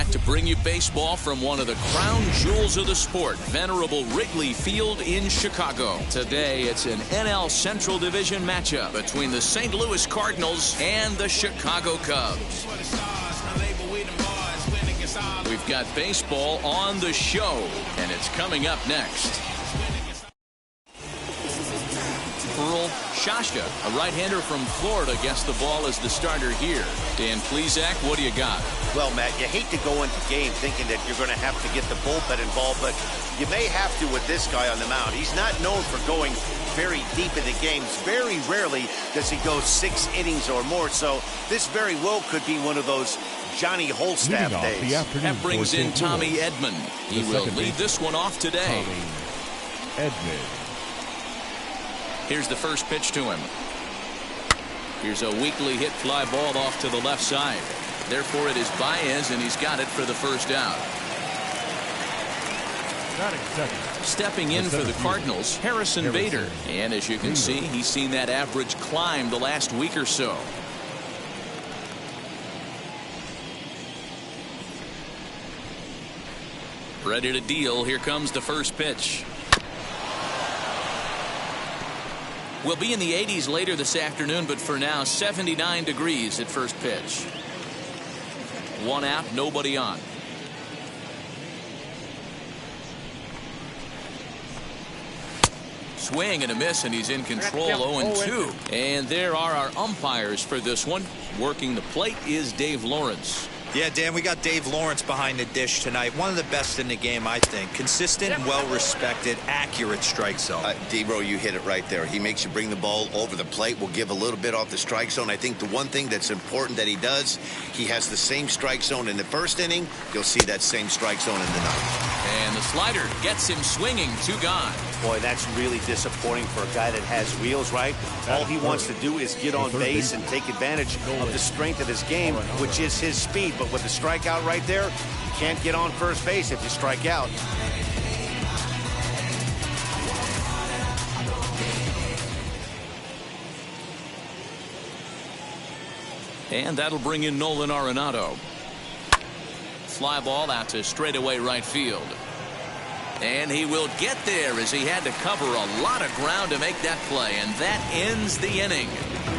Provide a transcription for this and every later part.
back to bring you baseball from one of the crown jewels of the sport, venerable Wrigley Field in Chicago. Today, it's an NL Central Division matchup between the St. Louis Cardinals and the Chicago Cubs. We've got baseball on the show, and it's coming up next. Earl Shashka, a right-hander from Florida, gets the ball as the starter here. Dan Plesac, what do you got? Well, Matt, you hate to go into game thinking that you're going to have to get the bullpen involved, but you may have to with this guy on the mound. He's not known for going very deep into games. Very rarely does he go 6 innings or more, so this very well could be one of those Johnny Holstaff days. That brings in Tommy Edman. He will lead this one off today. Edman. Here's the first pitch to him. Here's a weakly hit fly ball off to the left side. Therefore, it is Baez, and he's got it for the first out. Stepping in for the Cardinals, Harrison Bader. And as you can see, he's seen that average climb the last week or so. Ready to deal. Here comes the first pitch. We'll be in the 80s later this afternoon, but for now, 79 degrees at first pitch. 1 out, nobody on. Swing and a miss, and he's in control. 0-2. And there are our umpires for this one. Working the plate is Dave Lawrence. Yeah, Dan, we got Dave Lawrence behind the dish tonight. One of the best in the game, I think. Consistent, well-respected, accurate strike zone. D-Bro, you hit it right there. He makes you bring the ball over the plate. Will give a little bit off the strike zone. I think the one thing that's important that he does, he has the same strike zone in the first inning. You'll see that same strike zone in the ninth. And the slider gets him swinging. 2 gone. Boy, that's really disappointing for a guy that has wheels, right? All he wants to do is get on base and take advantage of the strength of his game, which is his speed. But with the strikeout right there, you can't get on first base if you strike out. And that'll bring in Nolan Arenado. Fly ball out to straightaway right field. And he will get there as he had to cover a lot of ground to make that play. And that ends the inning.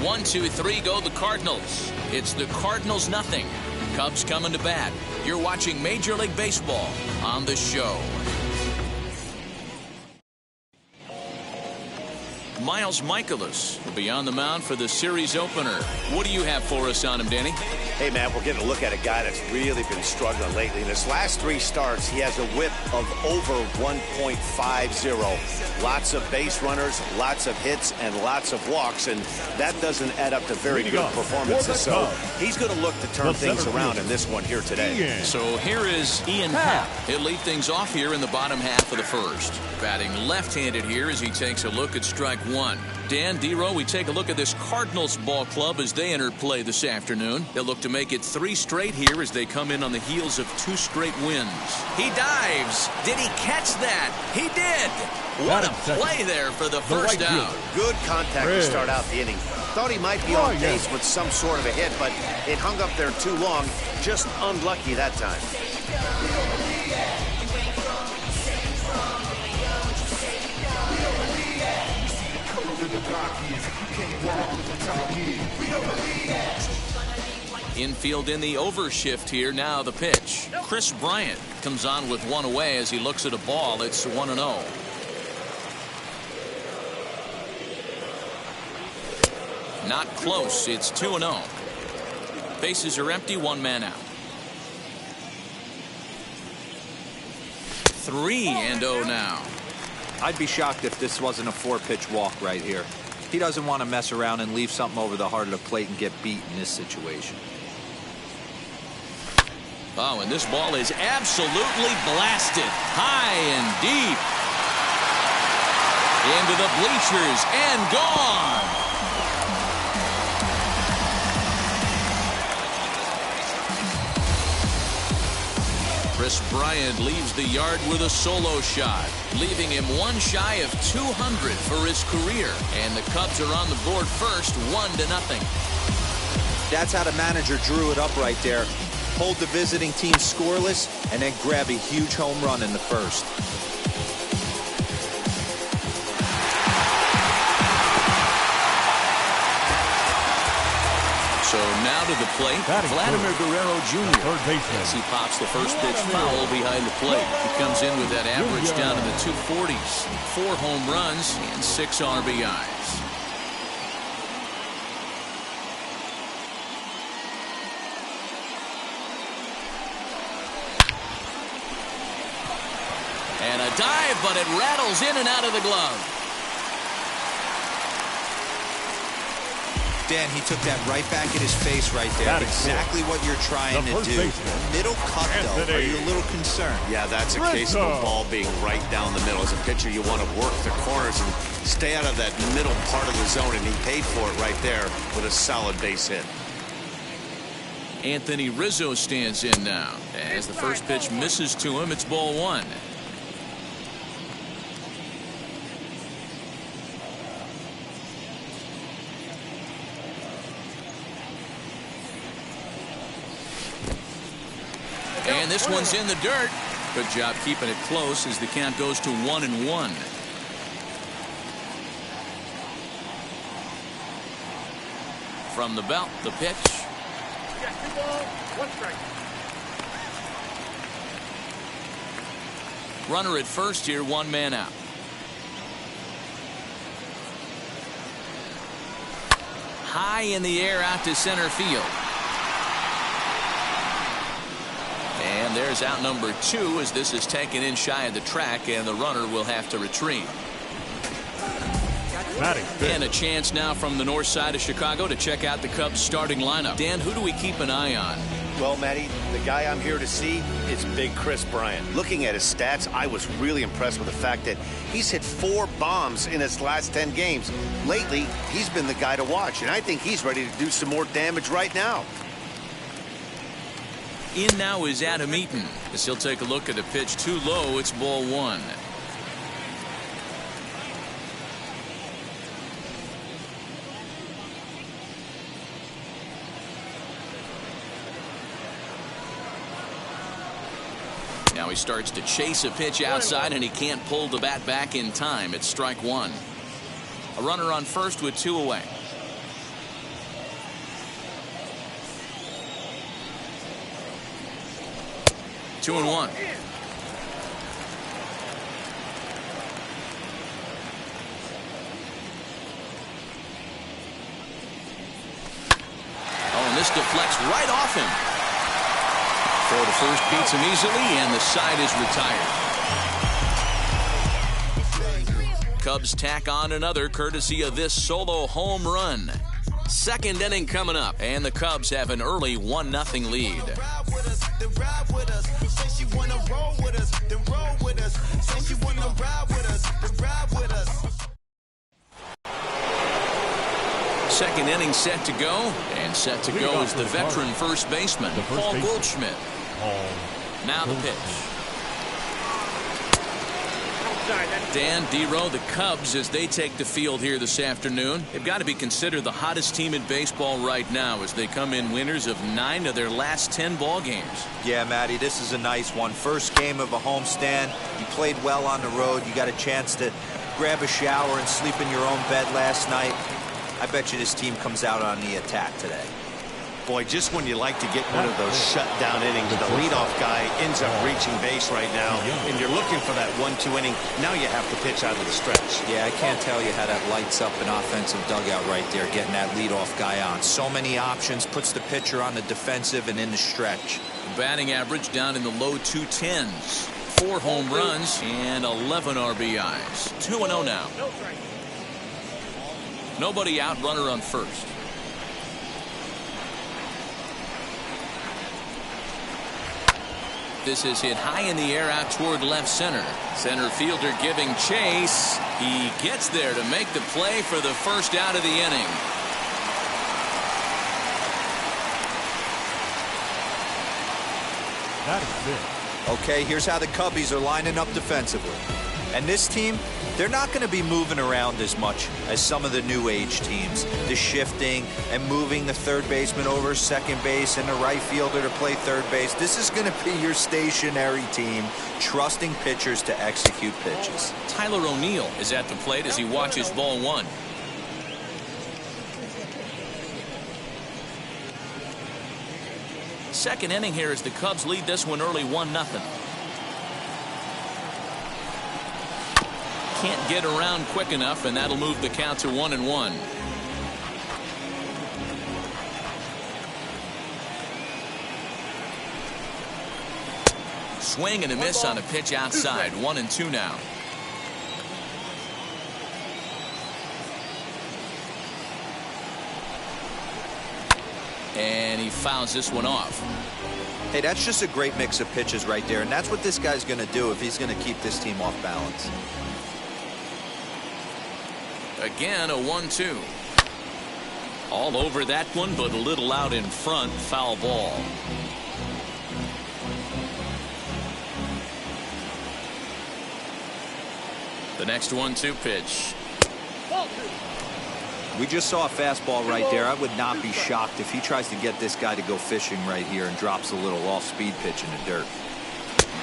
1, 2, 3 go the Cardinals. It's the Cardinals nothing. Cubs coming to bat. You're watching Major League Baseball on the show. Miles Mikolas will be on the mound for the series opener. What do you have for us on him, Danny? Hey, man, we're getting a look at a guy that's really been struggling lately. In his last 3 starts, he has a whip of over 1.50. Lots of base runners, lots of hits, and lots of walks, and that doesn't add up to very good performances. So he's going to look to turn things around in this one here today. So here is Ian Happ. He'll lead things off here in the bottom half of the first. Batting left-handed here as he takes a look at strike 1. Dan, D-Row, we take a look at this Cardinals ball club as they enter play this afternoon. They'll look to make it 3 straight here as they come in on the heels of 2 straight wins. He dives. Did he catch that? He did. What a play there for the first out. Good contact to start out the inning. Thought he might be on base with some sort of a hit, but it hung up there too long. Just unlucky that time. Infield in the overshift here. Now the pitch. Chris Bryant comes on with 1 away as he looks at a ball. It's 1-0. Not close. It's 2-0. Bases are empty. 1 man out. 3-0 now. I'd be shocked if this wasn't a 4-pitch walk right here. He doesn't want to mess around and leave something over the heart of the plate and get beat in this situation. Oh, and this ball is absolutely blasted high and deep into the bleachers and gone. Chris Bryant leaves the yard with a solo shot, leaving him 1 shy of 200 for his career. And the Cubs are on the board first, 1-0. That's how the manager drew it up right there. hold the visiting team scoreless, and then grab a huge home run in the first. So now to the plate, Vladimir Guerrero Jr. Third baseman. As he pops the first pitch foul behind the plate. He comes in with that average down to the 240s. 4 home runs and 6 RBIs. And a dive, but it rattles in and out of the glove. Dan, he took that right back in his face right there. Exactly what you're trying to do. Middle cut, though. Are you a little concerned? Yeah, that's a case of a ball being right down the middle. As a pitcher, you want to work the corners and stay out of that middle part of the zone, and he paid for it right there with a solid base hit. Anthony Rizzo stands in now. As the first pitch misses to him, it's ball 1. And this one's in the dirt. Good job keeping it close as the count goes to 1-1. From the belt, the pitch. 2 balls, 1 strike. Runner at first here, 1 man out. High in the air out to center field. And there's out number 2 as this is taken in shy of the track, and the runner will have to retreat. And a chance now from the north side of Chicago to check out the Cubs starting lineup. Dan, who do we keep an eye on? Well, Matty, the guy I'm here to see is Big Chris Bryant. Looking at his stats, I was really impressed with the fact that he's hit 4 bombs in his last 10 games. Lately, he's been the guy to watch, and I think he's ready to do some more damage right now. In now is Adam Eaton as he'll take a look at the pitch too low. It's ball 1. Now he starts to chase a pitch outside, and he can't pull the bat back in time. It's strike 1. A runner on first with 2 away. Two and 1. Oh, and this deflects right off him. For the first, beats him easily, and the side is retired. Cubs tack on another courtesy of this solo home run. Second inning coming up, and the Cubs have an early 1-0 lead. Second inning set to go, and set to go is the veteran first baseman, Paul Goldschmidt. Now the pitch. Dan, D-Row, the Cubs, as they take the field here this afternoon, they've got to be considered the hottest team in baseball right now as they come in winners of 9 of their last 10 ball games. Yeah, Matty, this is a nice one. First game of a homestand. You played well on the road. You got a chance to grab a shower and sleep in your own bed last night. I bet you this team comes out on the attack today. Boy, just when you like to get one of those shutdown innings, the leadoff guy ends up reaching base right now, and you're looking for that 1-2 inning. Now you have to pitch out of the stretch. Yeah, I can't tell you how that lights up an offensive dugout right there, getting that leadoff guy on. So many options, puts the pitcher on the defensive and in the stretch. Batting average down in the low 210s. 4 home runs and 11 RBIs. 2-0 now. Nobody out, runner on first. This is hit high in the air out toward left center. Center fielder giving chase. He gets there to make the play for the first out of the inning. That is it. Okay, here's how the Cubbies are lining up defensively. And this team, they're not going to be moving around as much as some of the new age teams. The shifting and moving the third baseman over second base and the right fielder to play third base. This is going to be your stationary team, trusting pitchers to execute pitches. Tyler O'Neill is at the plate as he watches ball one. Second inning here as the Cubs lead this one early 1-0. Can't get around quick enough, and that'll move the count to 1-1. Swing and a miss on a pitch outside. 1-2 now. And he fouls this one off. Hey, that's just a great mix of pitches right there, and that's what this guy's going to do if he's going to keep this team off balance. Again, a 1-2. All over that one, but a little out in front. Foul ball. The next 1-2 pitch. We just saw a fastball right there. I would not be shocked if he tries to get this guy to go fishing right here and drops a little off-speed pitch in the dirt.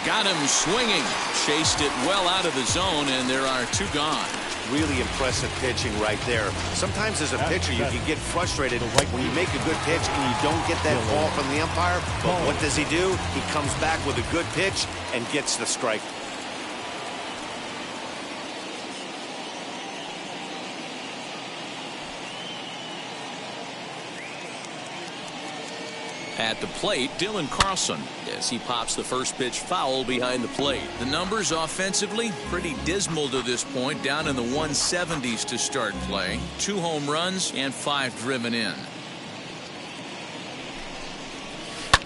Got him swinging. Chased it well out of the zone, and there are two gone. Really impressive pitching right there. Sometimes as a pitcher you can get frustrated when you make a good pitch and you don't get that ball from the umpire. But what does he do? He comes back with a good pitch and gets the strike. At the plate, Dylan Carlson, as he pops the first pitch foul behind the plate. The numbers offensively pretty dismal to this point, down in the 170s to start play. 2 home runs and 5 driven in.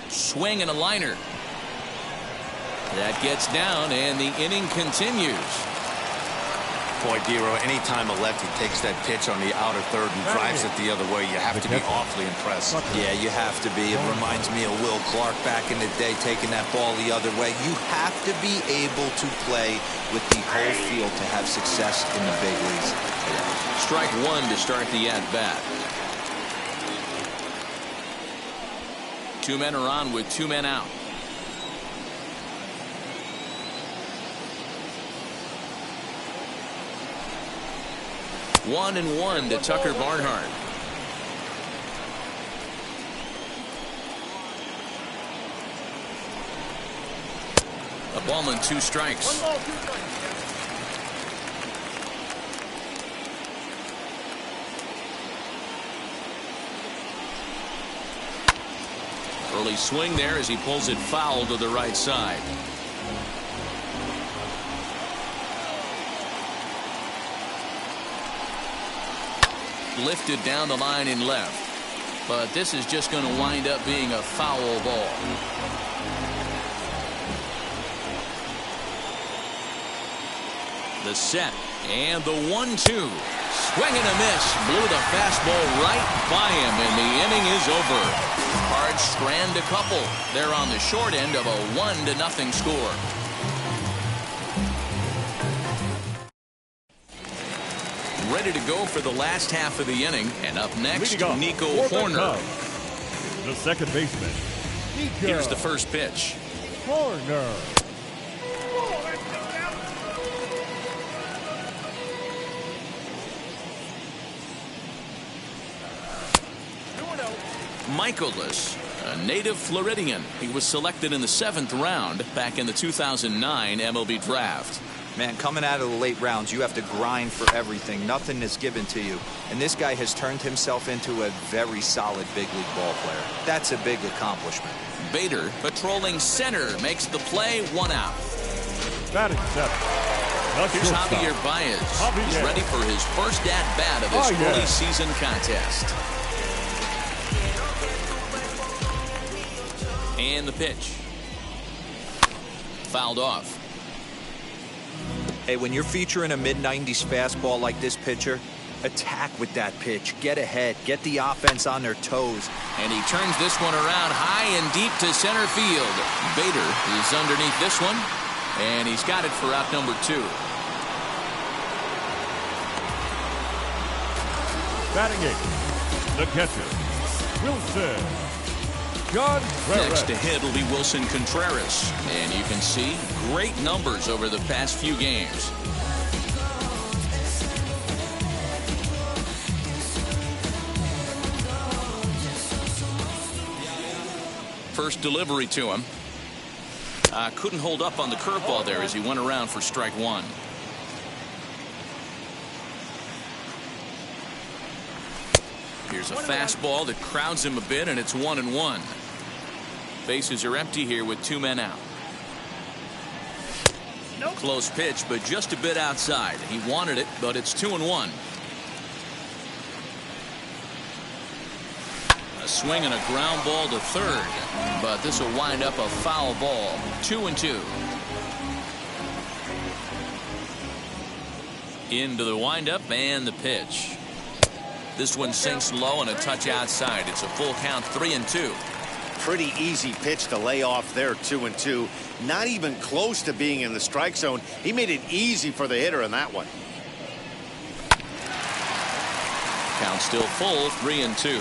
Swing and a liner. That gets down, and the inning continues. Boy, Dero, anytime a lefty takes that pitch on the outer third and drives it the other way, you have to be awfully impressed. Yeah, you have to be. It reminds me of Will Clark back in the day taking that ball the other way. You have to be able to play with the whole field to have success in the big leagues. Strike one to start the at-bat. 2 men are on with 2 men out. One and one to Tucker Barnhart. A ball and 2 strikes. Early swing there as he pulls it foul to the right side. Lifted down the line in left, but this is just going to wind up being a foul ball. The set and the 1-2. Swing and a miss. Blew the fastball right by him, and the inning is over. Cards strand a couple. They're on the short end of a 1-0 score. Ready to go for the last half of the inning, and up next, Nico Horner. The second baseman, Nico. Here's the first pitch. Horner. Michaelis, a native Floridian. He was selected in the 7th round back in the 2009 MLB draft. Man, coming out of the late rounds, you have to grind for everything. Nothing is given to you. And this guy has turned himself into a very solid big league ball player. That's a big accomplishment. Bader, patrolling center, makes the play. 1 out. Batting 7. Here's Javier Baez. He's ready for his first at-bat of this early season contest. And the pitch. Fouled off. Hey, when you're featuring a mid-90s fastball like this pitcher, attack with that pitch. Get ahead. Get the offense on their toes. And he turns this one around high and deep to center field. Bader is underneath this one, and he's got it for out number 2. Batting eighth, the catcher, Wilson Contreras. Next to hit will be Wilson Contreras. And you can see great numbers over the past few games. First delivery to him. Couldn't hold up on the curveball there as he went around for strike one. Here's a fastball that crowds him a bit, and it's 1-1. Bases are empty here with 2 men out. Close pitch, but just a bit outside. He wanted it, but it's 2-1. A swing and a ground ball to third, but this will wind up a foul ball. 2-2. Into the windup and the pitch. This one sinks low and a touch outside. It's a full count, 3-2. Pretty easy pitch to lay off there, 2-2. Not even close to being in the strike zone. He made it easy for the hitter in that one. Count still full, 3-2.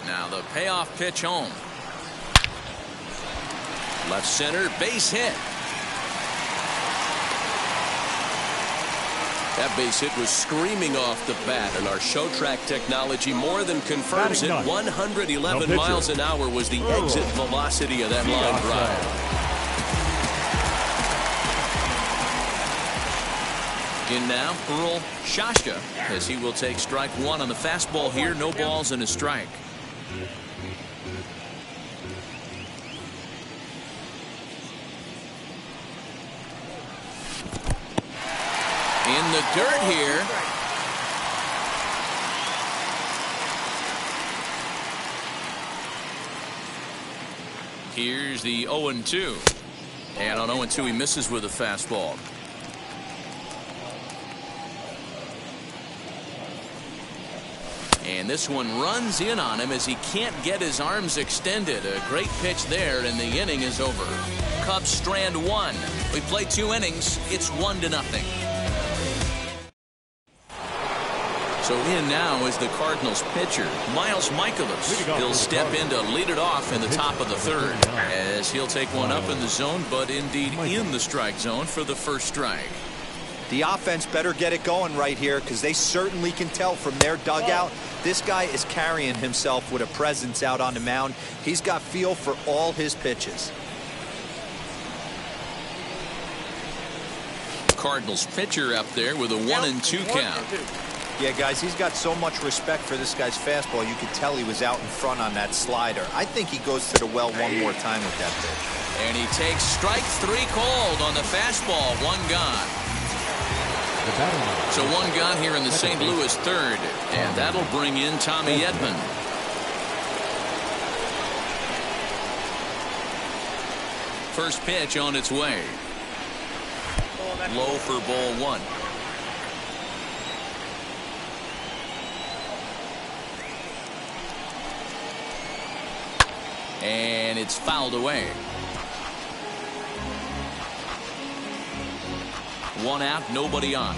Now the payoff pitch home. Left center, base hit. That base hit was screaming off the bat, and our show track technology more than confirms it. 111 miles an hour was the exit velocity of that line drive. In now, Earl Shashka, as he will take strike one on the fastball here. No balls and a strike. In the dirt here. Here's the 0-2. And on 0-2 he misses with a fastball. And this one runs in on him as he can't get his arms extended. A great pitch there, and the inning is over. Cubs strand one. We play 2 innings. It's 1-0. So in now is the Cardinals pitcher, Miles Michaelis. He'll step in to lead it off in the top of the third, as he'll take one up in the zone, but indeed in the strike zone for the first strike. The offense better get it going right here, because they certainly can tell from their dugout this guy is carrying himself with a presence out on the mound. He's got feel for all his pitches. Cardinals pitcher up there with a 1-2 count. Yeah, guys, he's got so much respect for this guy's fastball. You could tell he was out in front on that slider. I think he goes to the well one more time with that pitch. And he takes strike 3 called on the fastball. 1 gone. So 1 gone here in the St. Louis third, and that'll bring in Tommy Edman. First pitch on its way. Low for ball 1. And it's fouled away. 1 out, nobody on.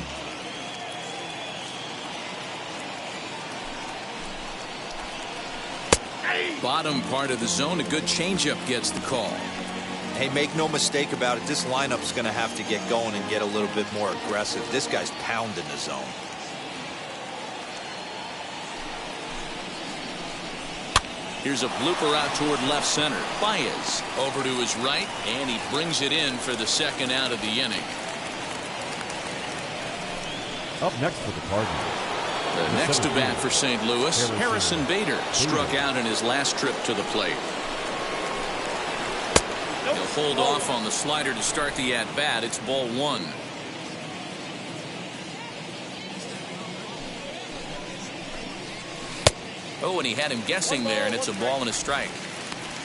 Bottom part of the zone, a good changeup gets the call. Hey, make no mistake about it, this lineup's going to have to get going and get a little bit more aggressive. This guy's pounding the zone. Here's a blooper out toward left center. Baez over to his right, and he brings it in for the 2nd out of the inning. Up next for the Cardinals. The next to bat for St. Louis, Harrison Bader struck out in his last trip to the plate. He'll hold off on the slider to start the at-bat. It's ball 1. Oh, and he had him guessing there, and it's a ball and a strike.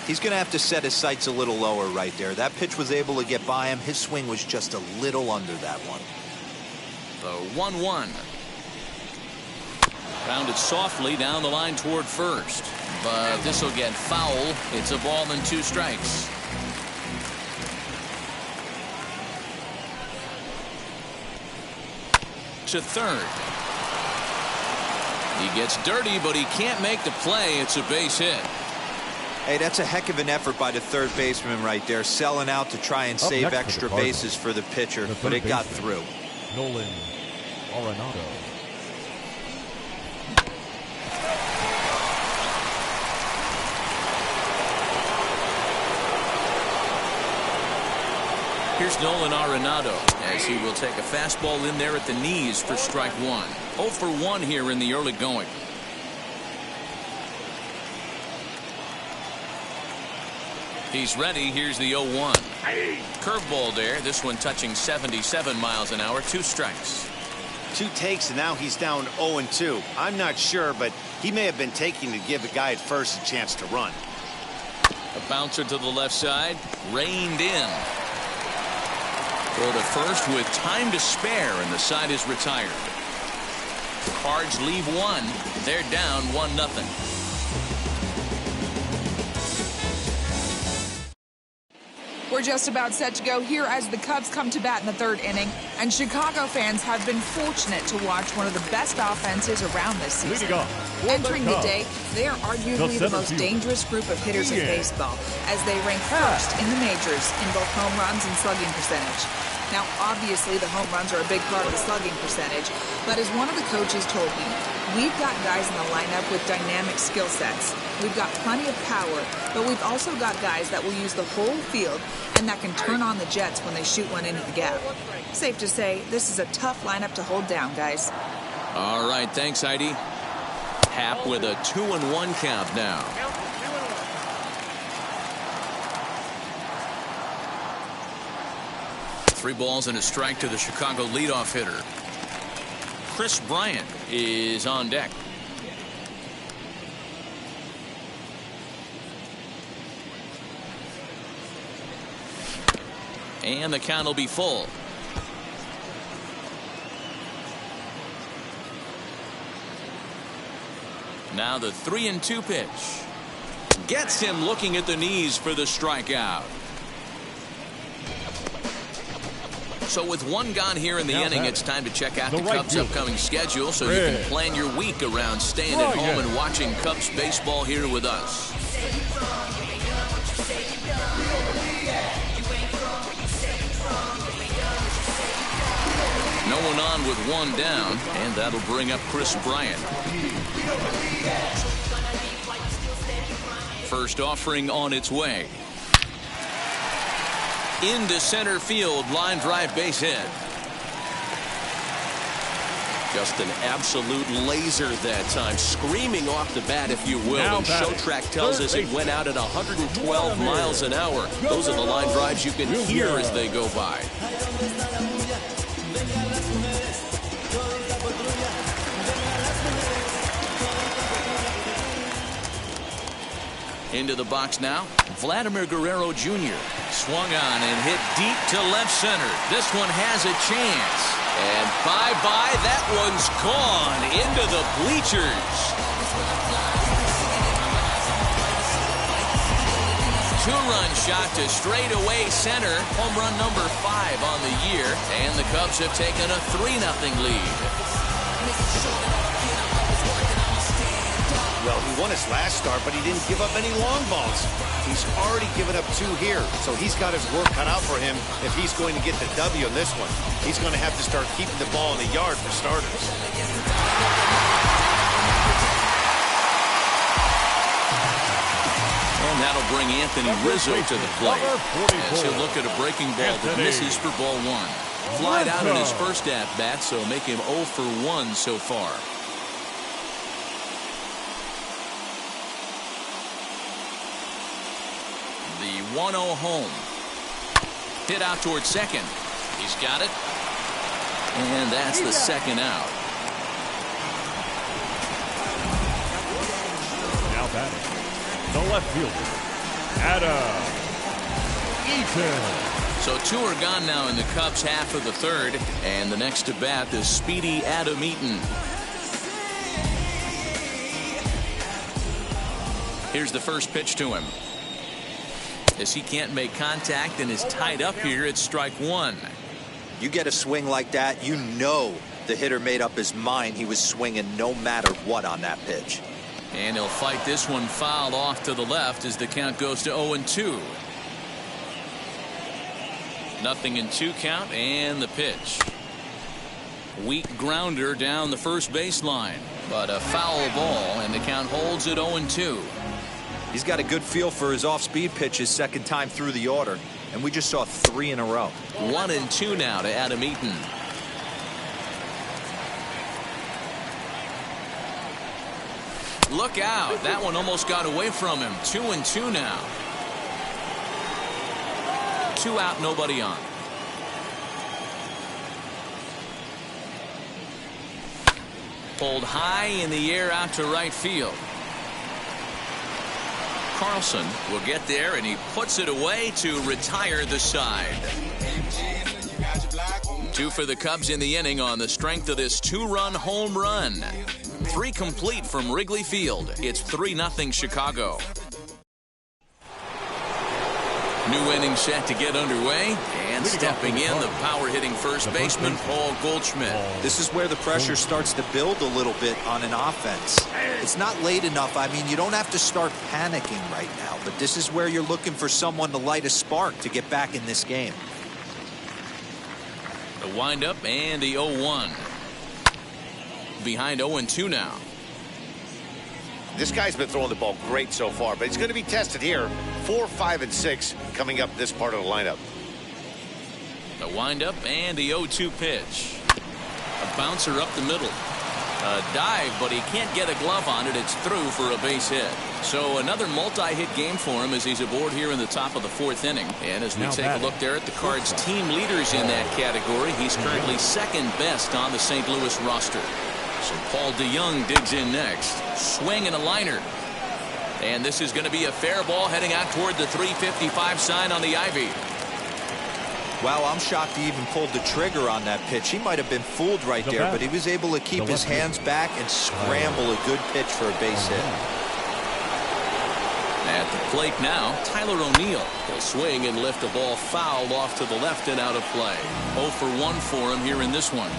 He's going to have to set his sights a little lower right there. That pitch was able to get by him. His swing was just a little under that one. The 1-1. Rounded softly down the line toward first. But this will get foul. It's a ball and 2 strikes. takes a third. He gets dirty, but he can't make the play. It's a base hit. Hey, that's a heck of an effort by the third baseman right there, selling out to try and save extra bases for the pitcher, but it got through. Nolan Arenado. Here's Nolan Arenado as he will take a fastball in there at the knees for strike one. 0 for 1 here in the early going. He's ready. Here's the 0-1. Curveball there. This one touching 77 miles an hour. 2 strikes. 2 takes, and now he's down 0-2. I'm not sure, but he may have been taking to give the guy at first a chance to run. A bouncer to the left side. Reined in. Throw to first with time to spare, and the side is retired. Cards leave 1. They're down 1-0. We're just about set to go here as the Cubs come to bat in the 3rd inning, and Chicago fans have been fortunate to watch one of the best offenses around this season. Entering the day, they are arguably the most dangerous group of hitters in baseball, as they rank first in the majors in both home runs and slugging percentage. Now, obviously, the home runs are a big part of the slugging percentage, but as one of the coaches told me, we've got guys in the lineup with dynamic skill sets. We've got plenty of power, but we've also got guys that will use the whole field and that can turn on the Jets when they shoot one into the gap. Safe to say, this is a tough lineup to hold down, guys. All right, thanks, Heidi. Happ with a 2-1 count now. Three balls and a strike to the Chicago leadoff hitter. Chris Bryant is on deck. And the count will be full. Now the 3-2 pitch. Gets him looking at the knees for the strikeout. So with 1 gone here in the inning, it's time to check out the Cubs' upcoming schedule so you can plan your week around staying at home and watching Cubs baseball here with us. No one on with 1 down, and that'll bring up Chris Bryant. First offering on its way. Into center field, line drive, base hit. Just an absolute laser that time, screaming off the bat, if you will. And Showtrack tells us it went out at 112 miles an hour. Those are the line drives you can hear as they go by. Into the box now, Vladimir Guerrero Jr. Swung on and hit deep to left center. This one has a chance. And bye-bye, that one's gone into the bleachers. 2-run shot to straightaway center. Home run number 5 on the year. And the Cubs have taken a 3-0 lead. Well, he won his last start, but he didn't give up any long balls. He's already given up 2 here, so he's got his work cut out for him if he's going to get the W in this one. He's going to have to start keeping the ball in the yard for starters. And that'll bring Anthony Rizzo to the plate as he'll look at a breaking ball that misses for ball 1. Flied out in his first at-bat, so make him 0 for 1 so far. The 1-0 home. Hit out towards second. He's got it. And that's the second out. Now batting, the left fielder, Adam Eaton. So 2 are gone now in the Cubs' half of the 3rd. And the next to bat is speedy Adam Eaton. Here's the first pitch to him. As he can't make contact and is tied up here, it's strike 1. You get a swing like that, you know The hitter made up his mind he was swinging no matter what on that pitch. And he'll fight this one foul off to the left as the count goes to 0-2. 0-2 count, and the pitch. Weak grounder down the first baseline, but a foul ball, and the count holds at 0-2. He's got a good feel for his off-speed pitches second time through the order, and we just saw 3 in a row. 1-2 now to Adam Eaton. Look out. That one almost got away from him. 2-2 now. 2 out, nobody on. Pulled high in the air out to right field. Carlson will get there, and he puts it away to retire the side. 2 for the Cubs in the inning on the strength of this 2-run home run. 3 complete from Wrigley Field. It's 3-0 Chicago. New inning set to get underway, and stepping in, the power-hitting first baseman, Paul Goldschmidt. This is where the pressure starts to build a little bit on an offense. It's not late enough. I mean, you don't have to start panicking right now, but this is where you're looking for someone to light a spark to get back in this game. The windup and the 0-1. Behind 0-2 now. This guy's been throwing the ball great so far, but he's going to be tested here. 4, 5, and 6 coming up this part of the lineup. The windup and the 0-2 pitch. A bouncer up the middle. A dive, but he can't get a glove on it. It's through for a base hit. So another multi-hit game for him as he's aboard here in the top of the 4th inning. And as we take a look there at the Cards team leaders in that category, he's currently 2nd best on the St. Louis roster. So Paul DeYoung digs in next. Swing and a liner. And this is going to be a fair ball heading out toward the 355 sign on the ivy. Wow, I'm shocked he even pulled the trigger on that pitch. He might have been fooled right there, but he was able to keep his hands back and scramble a good pitch for a base hit. At the plate now, Tyler O'Neill. He'll swing and lift a ball fouled off to the left and out of play. 0 for 1 for him here in this one.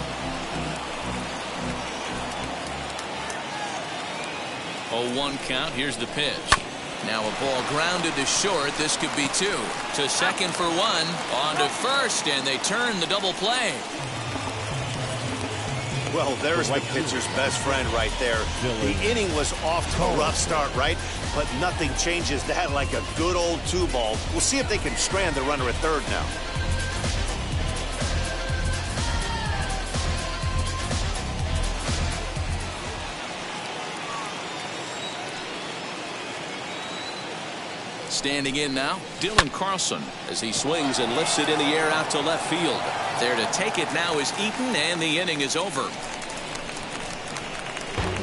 0-1 count. Here's the pitch. Now a ball grounded to short. This could be 2. To second for 1. On to first, and they turn the double play. Well, there's the pitcher's best friend right there. The inning was off to a rough start, right? But nothing changes that like a good old 2-ball. We'll see if they can strand the runner at third now. Standing in now, Dylan Carlson as he swings and lifts it in the air out to left field. There to take it now is Eaton, and the inning is over.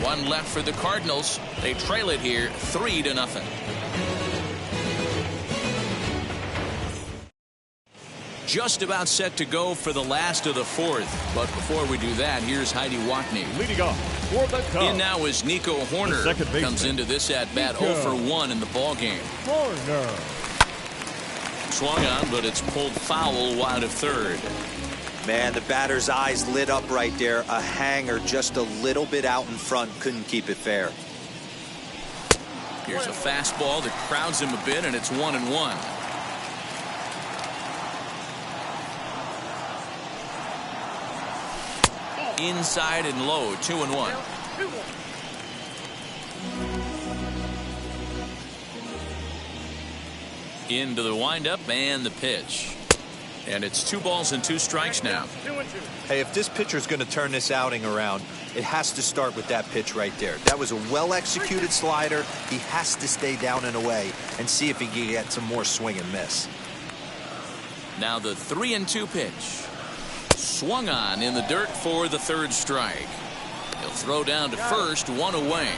1 left for the Cardinals. They trail it here 3-0. Just about set to go for the last of the 4th. But before we do that, here's Heidi Watney. Leading off for the Cubs. In now is Nico Horner. Comes into this at-bat 0 for 1 in the ballgame. Horner. Swung on, but it's pulled foul wide of third. Man, the batter's eyes lit up right there. A hanger just a little bit out in front. Couldn't keep it fair. Here's a fastball that crowds him a bit, and it's 1-1. Inside and low, 2-1. Into the windup and the pitch. And it's 2 balls and 2 strikes now. Hey, if this pitcher's going to turn this outing around, it has to start with that pitch right there. That was a well-executed slider. He has to stay down and away and see if he can get some more swing and miss. Now the 3-2 pitch. Swung on in the dirt for the 3rd strike. He'll throw down to first, 1 away.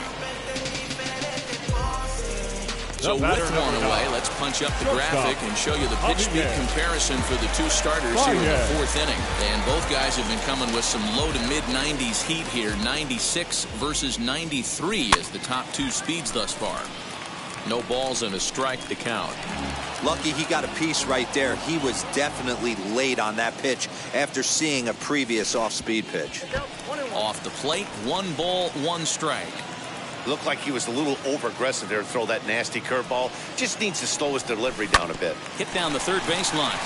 So with 1 away, let's punch up the graphic and show you the pitch speed comparison for the 2 starters here in the 4th inning. And both guys have been coming with some low to mid 90s heat here. 96 versus 93 as the top 2 speeds thus far. No balls and a strike to count. Lucky he got a piece right there. He was definitely late on that pitch after seeing a previous off-speed pitch. Off the plate, 1 ball, 1 strike. Looked like he was a little over-aggressive there to throw that nasty curveball. Just needs to slow his delivery down a bit. Hit down the third baseline.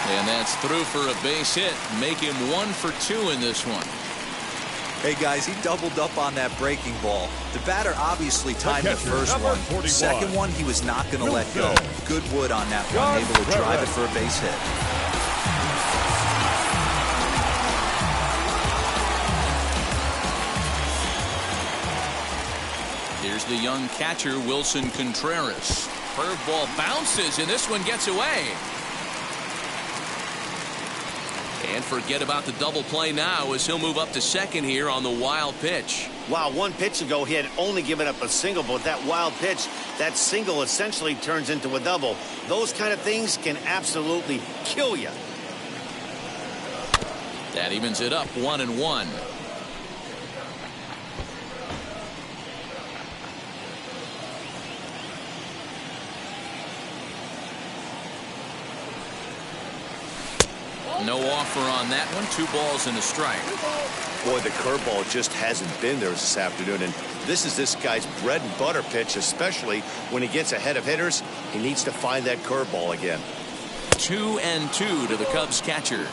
And that's through for a base hit. Make him 1 for 2 in this one. Hey, guys, he doubled up on that breaking ball. The batter obviously timed the first one. The second one, he was not going to let go. Good wood on that one, able to drive it for a base hit. Here's the young catcher, Wilson Contreras. Curveball bounces, and this one gets away. And forget about the double play now as he'll move up to second here on the wild pitch. Wow, 1 pitch ago he had only given up a single, but with that wild pitch, that single essentially turns into a double. Those kind of things can absolutely kill you. That evens it up 1-1. No offer on that one. 2 balls and a strike. Boy, the curveball just hasn't been there this afternoon, and this is this guy's bread and butter pitch, especially when he gets ahead of hitters. He needs to find that curveball again. 2-2 to the Cubs catcher.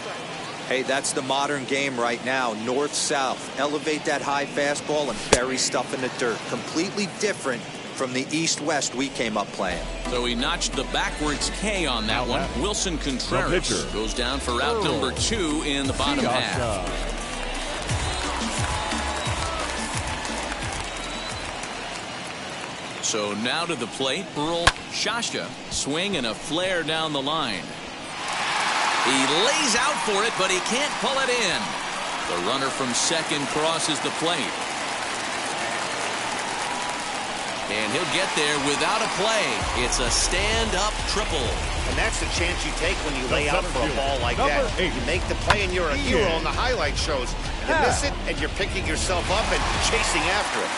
Hey, that's the modern game right now. North-south. Elevate that high fastball and bury stuff in the dirt. Completely different from the east-west we came up playing. So he notched the backwards K on that one. Wilson Contreras goes down for out number 2 in the bottom half. So now to the plate, Earl Shasha. Swing and a flare down the line. He lays out for it, but he can't pull it in. The runner from second crosses the plate. And he'll get there without a play. It's a stand-up triple. And that's the chance you take when you lay out for a ball like that. You make the play and you're a hero on the highlight shows. You miss it and you're picking yourself up and chasing after it.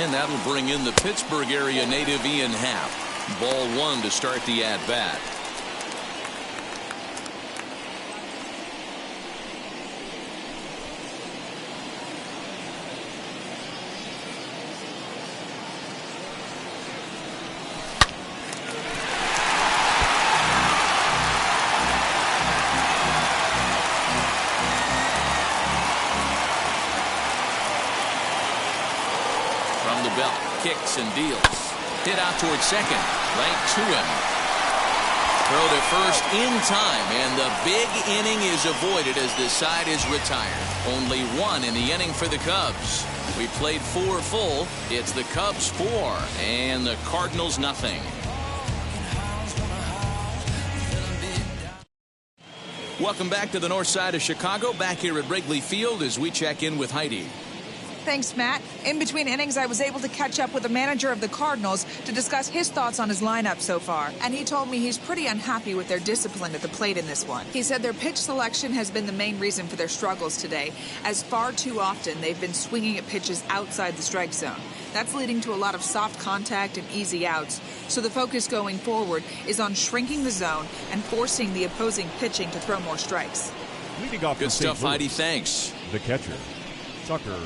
And that'll bring in the Pittsburgh area native Ian Happ. Ball 1 to start the at-bat. Kicks and deals. Hit out towards second. Right to him. Throw to first in time. And the big inning is avoided as the side is retired. Only 1 in the inning for the Cubs. We played 4 full. It's the Cubs 4 and the Cardinals nothing. Welcome back to the north side of Chicago. Back here at Wrigley Field as we check in with Heidi. Thanks, Matt. In between innings, I was able to catch up with the manager of the Cardinals to discuss his thoughts on his lineup so far. And he told me he's pretty unhappy with their discipline at the plate in this one. He said their pitch selection has been the main reason for their struggles today, as far too often they've been swinging at pitches outside the strike zone. That's leading to a lot of soft contact and easy outs. So the focus going forward is on shrinking the zone and forcing the opposing pitching to throw more strikes. Leading off good stuff, Heidi. Thanks. The catcher, Tucker.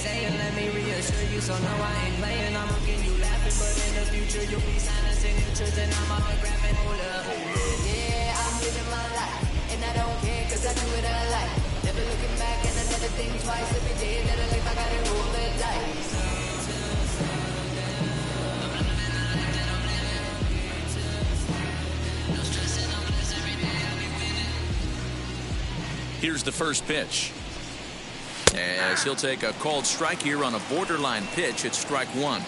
saying, let me reassure you, so no, I ain't playing. I'm looking you laughing, but in the future you'll be signing signatures and I'm autographing. Hold up. Yeah, I'm living my life, and I don't care, cause I do it I like. Never looking back, and I never think twice. Every day that I live, I gotta roll the dice. Here's the first pitch. As he'll take a called strike here on a borderline pitch. It's strike one.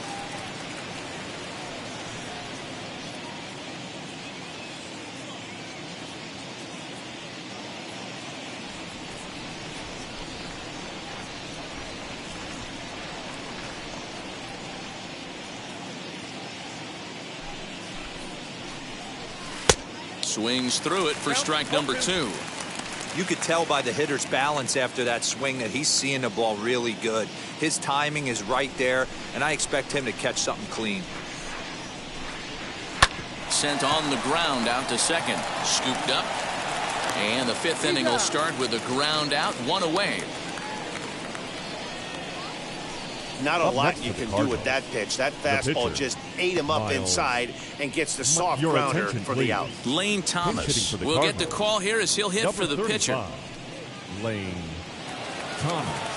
Swings through it for strike number two. You could tell by the hitter's balance after that swing that he's seeing the ball really good. His timing is right there, and I expect him to catch something clean. Sent on the ground out to second. Scooped up. And the fifth inning will start with a ground out, one away. Not a lot you can do with that pitch. That fastball just ate him up inside and gets the soft grounder for the out. Lane Thomas will get the call here as he'll hit for the pitcher. Lane Thomas.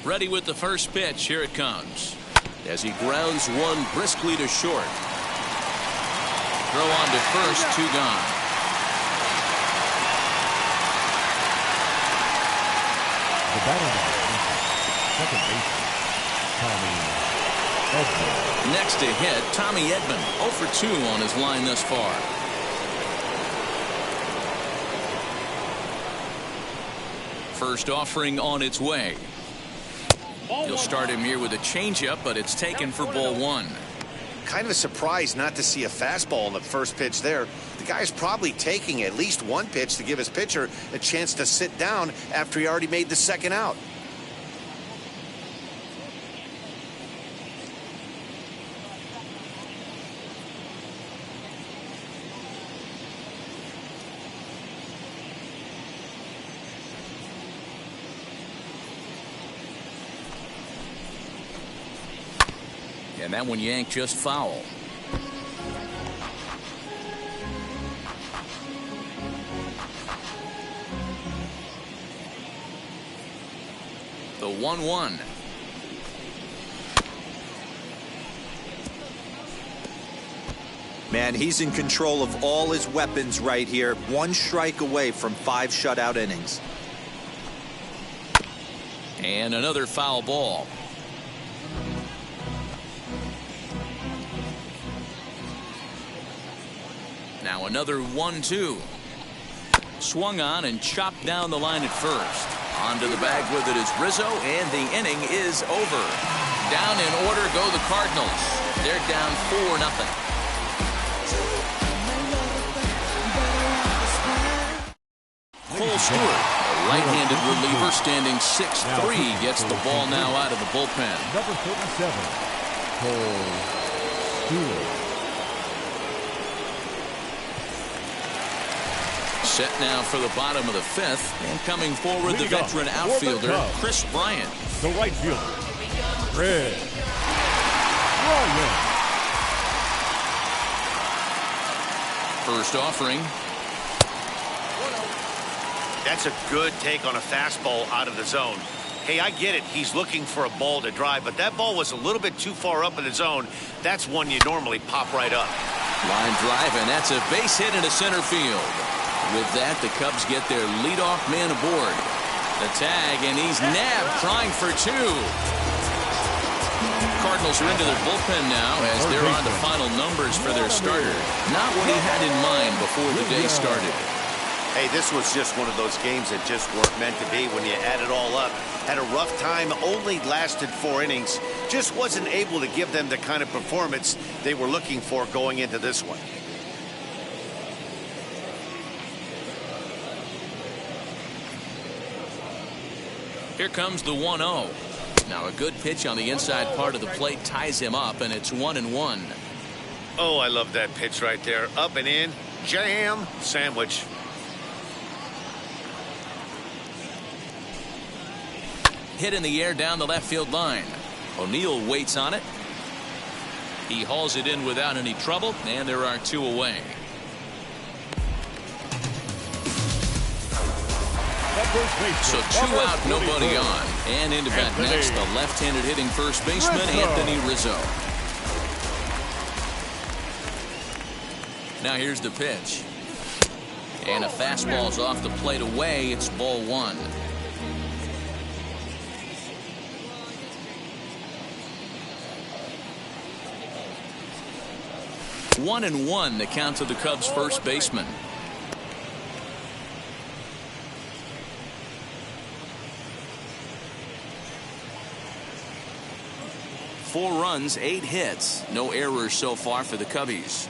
Ready with the first pitch. Here it comes. As he grounds one briskly to short. Throw on to first, two gone. The batter second baseman, Tommy Edman. Next to hit, Tommy Edman, 0 for 2 on his line thus far. First offering on its way. He'll start him here with a changeup, but it's taken for ball one. Kind of a surprise not to see a fastball in the first pitch there. The guy's probably taking at least one pitch to give his pitcher a chance to sit down after he already made the second out. And that one yanked just foul. The 1-1. Man, he's in control of all his weapons right here. One strike away from 5 shutout innings. And another foul ball. Now another 1-2. Swung on and chopped down the line at first. Onto the bag with it is Rizzo, and the inning is over. Down in order go the Cardinals. They're down 4-0. Cole Stewart, a right-handed reliever standing 6'3", gets the ball now out of the bullpen. Number 37, Cole Stewart. Set now for the bottom of the fifth, and coming forward the veteran outfielder Chris Bryant. The right fielder, Chris Bryant. First offering. That's a good take on a fastball out of the zone. Hey, I get it. He's looking for a ball to drive, but that ball was a little bit too far up in the zone. That's one you normally pop right up. Line drive, and that's a base hit into center field. With that, the Cubs get their leadoff man aboard. The tag, and he's nabbed, trying for 2. Cardinals are into their bullpen now as they're on the final numbers for their starter. Not what he had in mind before the day started. Hey, this was just one of those games that just weren't meant to be when you add it all up. Had a rough time, only lasted 4 innings. Just wasn't able to give them the kind of performance they were looking for going into this one. Here comes the 1-0. Now a good pitch on the inside part of the plate ties him up, and it's 1-1. Oh, I love that pitch right there. Up and in, jam, sandwich. Hit in the air down the left field line. O'Neill waits on it. He hauls it in without any trouble, and there are 2 away. So 2 out, nobody on. And into bat next, the left-handed hitting first baseman, Anthony Rizzo. Now here's the pitch. And a fastball's off the plate away. It's ball 1. One and 1, the count to the Cubs' first baseman. Four runs, 8 hits, no errors so far for the Cubbies.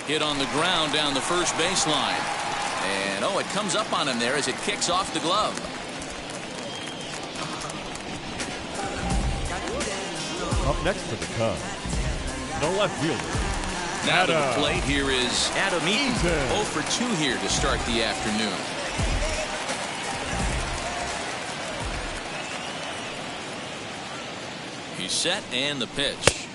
Hit on the ground down the first baseline. And it comes up on him there as it kicks off the glove. Up next for the Cubs, the left fielder. Now to the plate, here is Adam Eaton. 0 for 2 here to start the afternoon. He's set, and the pitch.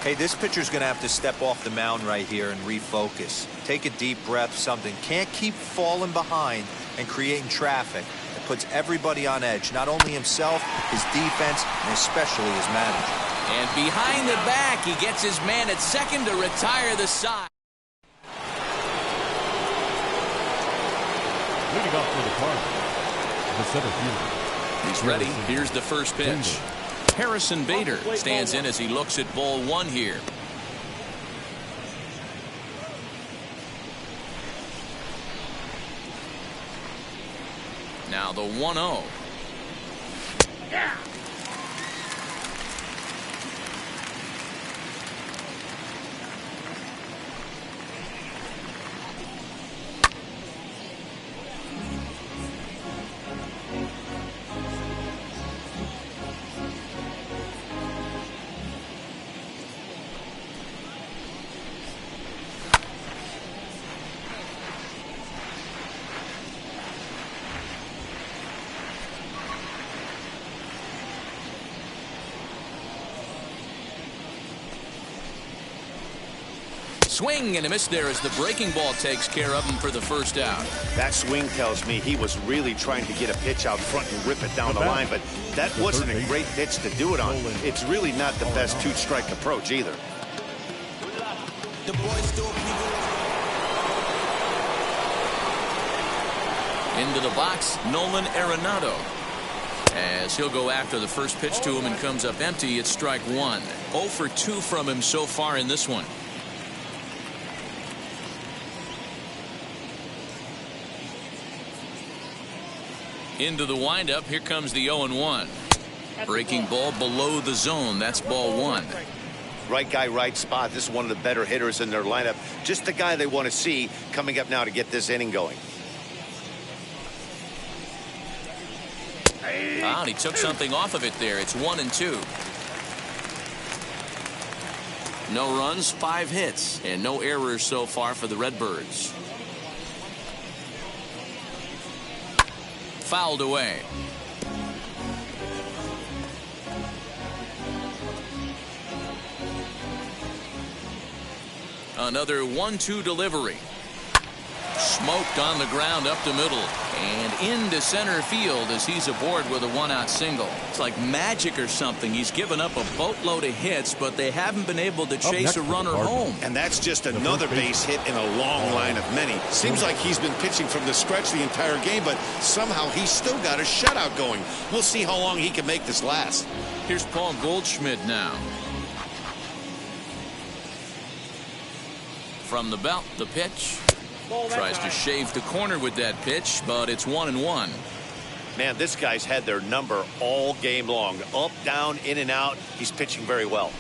Hey, this pitcher's going to have to step off the mound right here and refocus. Take a deep breath, something. Can't keep falling behind and creating traffic. It puts everybody on edge, not only himself, his defense, and especially his manager. And behind the back, he gets his man at second to retire the side. Leading off for the Cardinals, the center fielder. He's ready. Here's the first pitch. Harrison Bader stands in as he looks at ball 1 here. Now the 1-0. Yeah. Swing and a miss there as the breaking ball takes care of him for the first out. That swing tells me he was really trying to get a pitch out front and rip it down the line, but that wasn't a great pitch to do it on. It's really not the best 2-strike approach either. Into the box, Nolan Arenado. As he'll go after the first pitch to him and comes up empty, it's strike 1. 0 for 2 from him so far in this one. Into the windup, here comes the 0-1. Breaking ball below the zone, that's ball 1. Right guy, right spot. This is one of the better hitters in their lineup. Just the guy they want to see coming up now to get this inning going. Ah, and he took something off of it there. It's 1-2. No runs, 5 hits, and no errors so far for the Redbirds. Fouled away. Another 1-2 delivery. Smoked on the ground up the middle and into center field as he's aboard with a 1-out single. It's like magic or something. He's given up a boatload of hits, but they haven't been able to chase a runner home. And that's just another base hit in a long line of many. Seems like he's been pitching from the stretch the entire game, but somehow he's still got a shutout going. We'll see how long he can make this last. Here's Paul Goldschmidt now. From the belt, the pitch. Tries to shave the corner with that pitch, but it's 1-1. Man, this guy's had their number all game long. Up, down, in and out. He's pitching very well.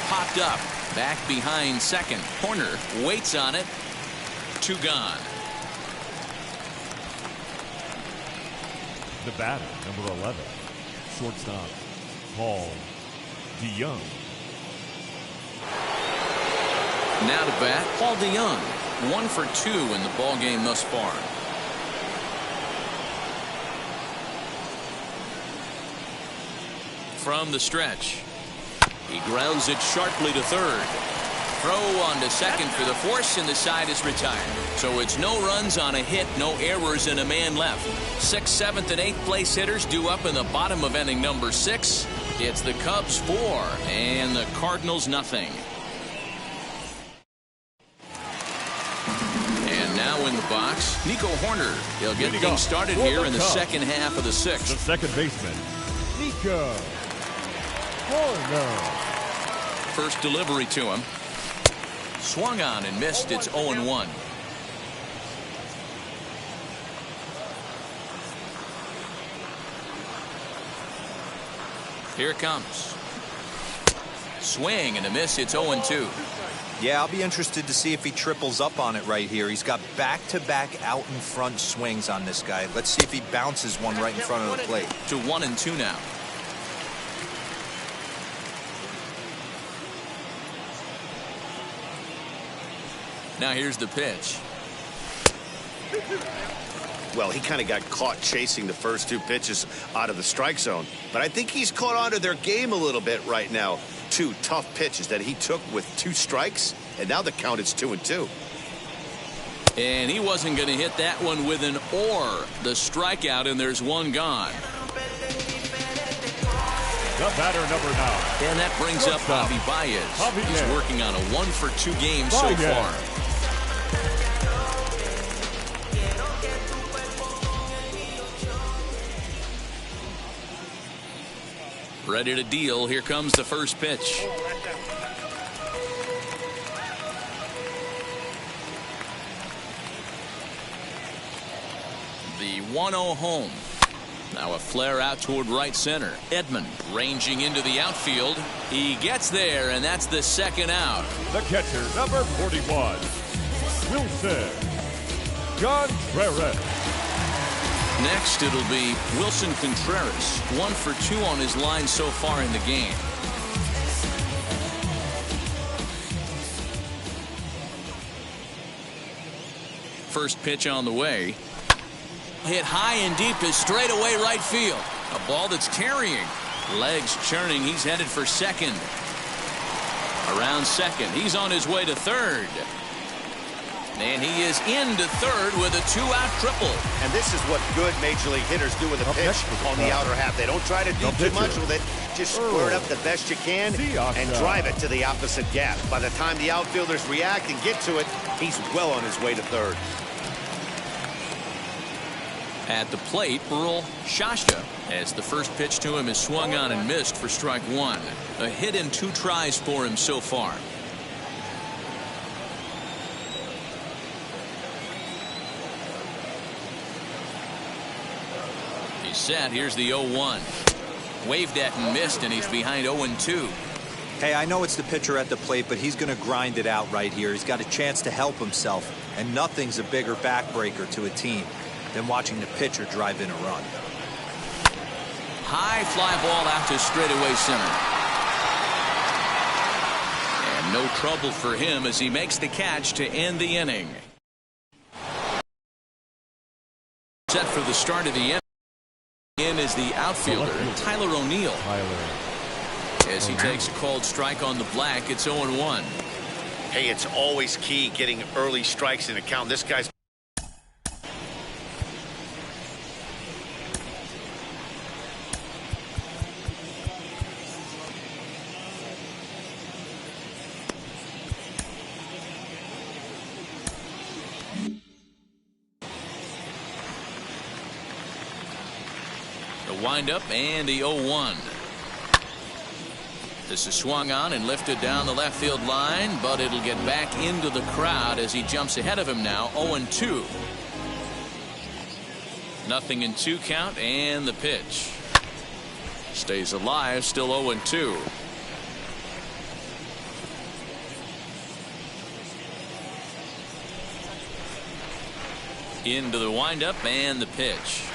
Popped up. Back behind second. Corner waits on it. 2 gone. The batter, number 11, shortstop, Paul DeYoung. Now to bat, Paul DeYoung. 1 for 2 in the ball game thus far. From the stretch, he grounds it sharply to third. Throw on to second for the force, and the side is retired. So it's no runs on a hit, no errors, and a man left. 6th, 7th, and 8th place hitters due up in the bottom of inning number 6. It's the Cubs 4 and the Cardinals nothing. And now in the box, Nico Horner. He'll get things started here in the second half of the 6th. The second baseman, Nico Horner. First delivery to him. Swung on and missed. It's 0-1. Here it comes. Swing and a miss. It's 0-2. Yeah, I'll be interested to see if he triples up on it right here. He's got back-to-back out in front swings on this guy. Let's see if he bounces one right in front of the plate. To 1-2 now. Now here's the pitch. Well, he kind of got caught chasing the first 2 pitches out of the strike zone. But I think he's caught onto their game a little bit right now. 2 tough pitches that he took with 2 strikes, and now the count is 2-2. And he wasn't going to hit that one with an or. The strikeout, and there's 1 gone. The batter, number 9. And that brings up Javi Baez. He's working on a 1 for 2 game so far. Ready to deal. Here comes the first pitch. The 1-0 home. Now a flare out toward right center. Edman ranging into the outfield. He gets there, and that's the second out. The catcher, number 41, Wilson Contreras. Next, it'll be Wilson Contreras. 1 for 2 on his line so far in the game. First pitch on the way. Hit high and deep to straightaway right field. A ball that's carrying. Legs churning. He's headed for second. Around second. He's on his way to third. And he is into third with a 2-out triple. And this is what good major league hitters do with a pitch on the outer half. They don't try to do too much with it. Just square it up the best you can and drive it to the opposite gap. By the time the outfielders react and get to it, he's well on his way to third. At the plate, Earl Shasha, as the first pitch to him is swung on and missed for strike 1. A hit in 2 tries for him so far. He's set. Here's the 0-1. Waved at and missed, and he's behind 0-2. Hey, I know it's the pitcher at the plate, but he's going to grind it out right here. He's got a chance to help himself, and nothing's a bigger backbreaker to a team than watching the pitcher drive in a run. High fly ball out to straightaway center. And no trouble for him as he makes the catch to end the inning. Set for the start of the inning. In is the outfielder, Tyler O'Neill. As he takes a called strike on the black, it's 0-1. Hey, it's always key getting early strikes in the count. This guy's windup and the 0-1. This is swung on and lifted down the left field line, but it'll get back into the crowd as he jumps ahead of him now. 0-2. Nothing in 2 count, and the pitch stays alive, still 0-2. Into the windup and the pitch.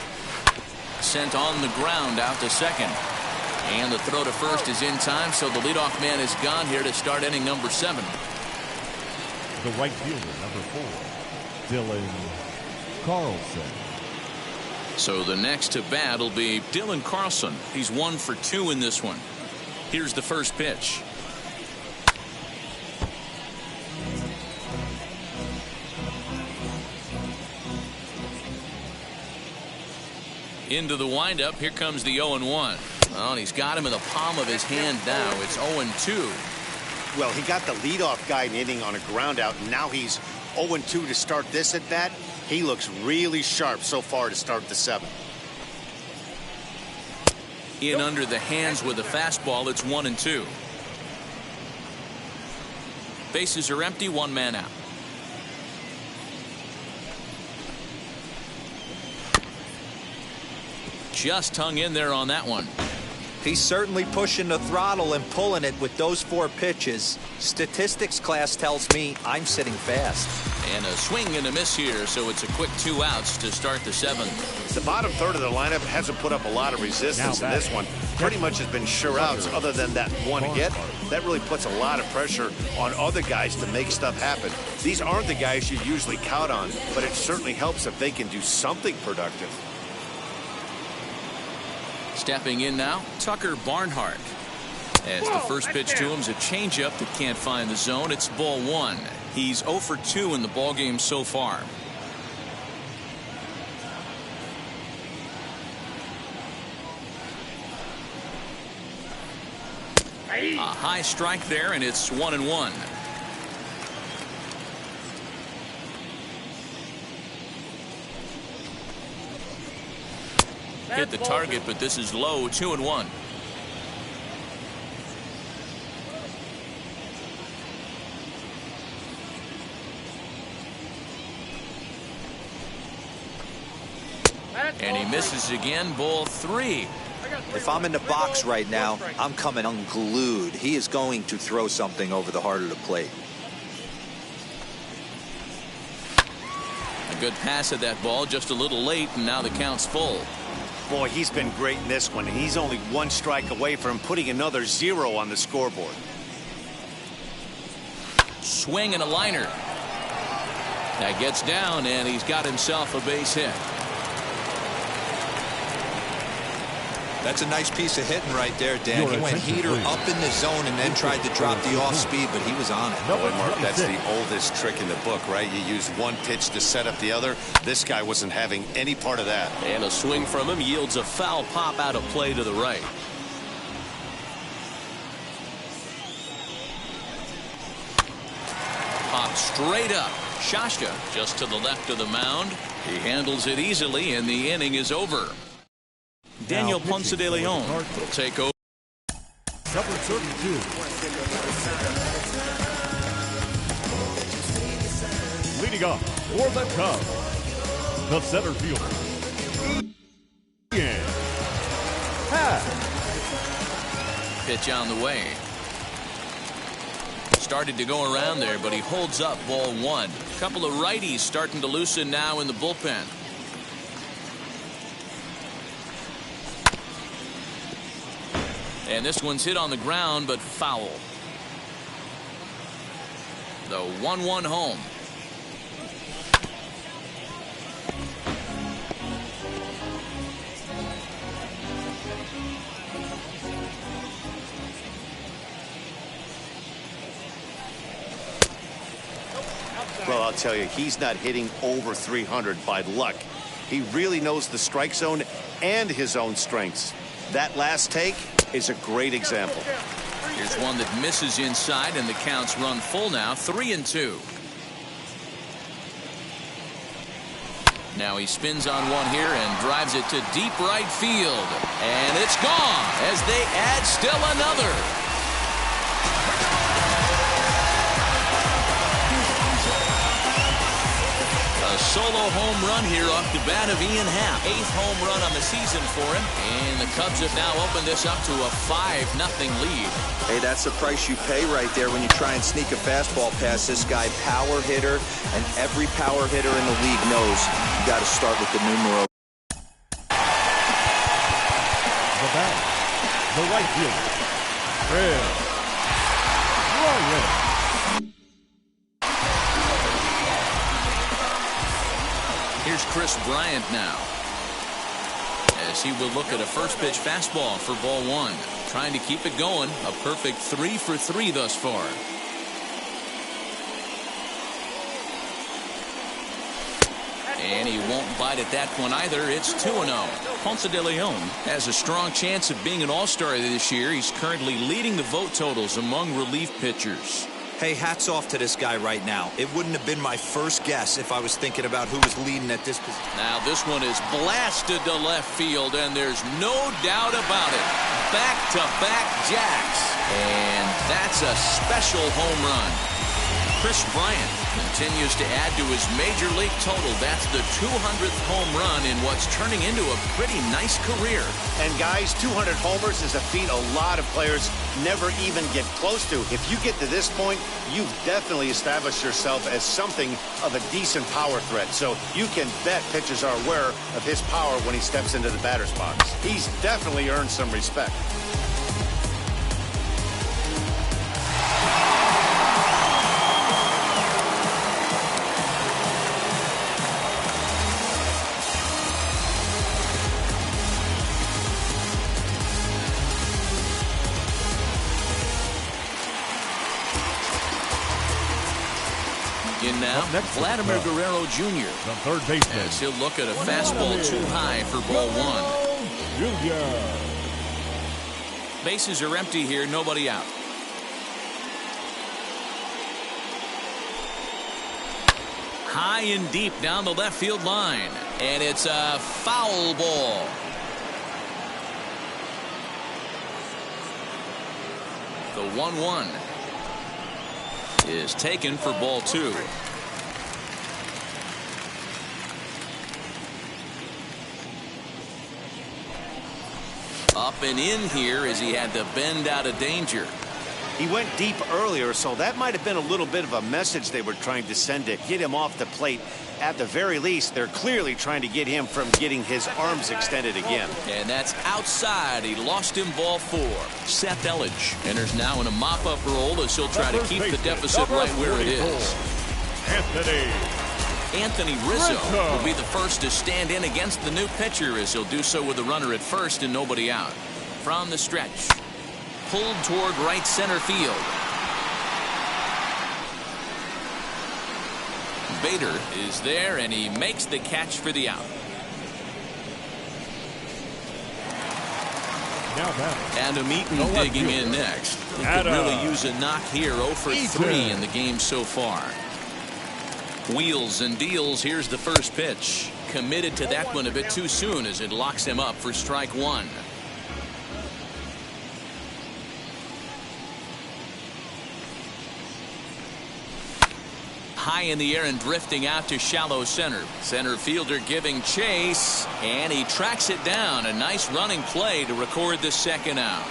sent on the ground out to second. And the throw to first is in time, so the leadoff man is gone here to start inning number 7. The right fielder, number 4, Dylan Carlson. So the next to bat will be Dylan Carlson. He's 1 for 2 in this one. Here's the first pitch. Into the windup. Here comes the 0-1. Oh, and he's got him in the palm of his hand now. It's 0-2. Well, he got the leadoff guy in inning on a ground out, and now he's 0-2 to start this at bat. He looks really sharp so far to start the 7th. In under the hands with a fastball. It's 1-2. Bases are empty. 1 man out. Just hung in there on that one. He's certainly pushing the throttle and pulling it with those 4 pitches. Statistics class tells me I'm sitting fast. And a swing and a miss here, so it's a quick 2 outs to start the 7th. The bottom third of the lineup hasn't put up a lot of resistance in this one. Pretty much has been sure outs other than that one hit. That really puts a lot of pressure on other guys to make stuff happen. These aren't the guys you usually count on, but it certainly helps if they can do something productive. Stepping in now, Tucker Barnhart. As the first pitch to him is a changeup that can't find the zone. It's ball 1. He's 0 for 2 in the ballgame so far. A high strike there, and it's 1-1. Hit the target, but this is low. 2-1. And he misses again. Ball 3. If I'm in the box right now, I'm coming unglued. He is going to throw something over the heart of the plate. A good pass at that ball, just a little late, and now the count's full. Boy, he's been great in this one, and he's only 1 strike away from putting another 0 on the scoreboard. Swing and a liner. That gets down, and he's got himself a base hit. That's a nice piece of hitting right there, Dan. He went heater up in the zone and then tried to drop the off speed, but he was on it. Boy, Mark, that's the oldest trick in the book, right? You use one pitch to set up the other. This guy wasn't having any part of that. And a swing from him yields a foul pop out of play to the right. Pop straight up. Shashka just to the left of the mound. He handles it easily, and the inning is over. Daniel Ponce de Leon will take over. Number 32. Leading off for the Cubs, the center fielder, Ian Happ. Pitch on the way. Started to go around there, but he holds up. Ball 1. Couple of righties starting to loosen now in the bullpen. And this one's hit on the ground, but foul. The 1-1 home. Well, I'll tell you, he's not hitting over 300 by luck. He really knows the strike zone and his own strengths. That last take is a great example. Here's one that misses inside, and the count's run full now. 3-2. Now he spins on one here and drives it to deep right field. And it's gone as they add still another. A solo home run here off the bat of Ian Happ. 8th home run on the season for him. And the Cubs have now opened this up to a 5-0 lead. Hey, that's the price you pay right there when you try and sneak a fastball past this guy. Power hitter, and every power hitter in the league knows you got to start with the numero. the bat, the right fielder, Chris Bryant. Here's Chris Bryant now, as he will look at a first pitch fastball for ball one. Trying to keep it going. A perfect 3 for 3 thus far. And he won't bite at that one either. It's 2-0. Ponce de Leon has a strong chance of being an all-star this year. He's currently leading the vote totals among relief pitchers. Hey, hats off to this guy right now. It wouldn't have been my first guess if I was thinking about who was leading at this position. Now this one is blasted to left field, and there's no doubt about it. Back-to-back jacks. And that's a special home run. Chris Bryant continues to add to his major league total. That's the 200th home run in what's turning into a pretty nice career. And guys, 200 homers is a feat a lot of players never even get close to. If you get to this point, you've definitely established yourself as something of a decent power threat. So you can bet pitchers are aware of his power when he steps into the batter's box. He's definitely earned some respect. In now, Vladimir Guerrero Jr. The third baseman. As he'll look at a fastball too high for ball one. Jr. Bases are empty here, nobody out. High and deep down the left field line. And it's a foul ball. The 1-1 is taken for ball two. Up and in here as he had to bend out of danger. He went deep earlier, so that might have been a little bit of a message they were trying to send to get him off the plate. At the very least, they're clearly trying to get him from getting his arms extended again. And that's outside. He lost him ball four. Seth Elledge enters now in a mop-up role as he'll try to keep the deficit right where it is. Anthony Rizzo will be the first to stand in against the new pitcher as he'll do so with a runner at first and nobody out. From the stretch. Pulled toward right center field. Bader is there and he makes the catch for the out. Adam Eaton digging in next. He could really use a knock here. 0 for 3 in the game so far. Wheels and deals. Here's the first pitch. Committed to that one a bit too soon as it locks him up for strike one. High in the air and drifting out to shallow center. Center fielder giving chase, and he tracks it down. A nice running play to record the second out.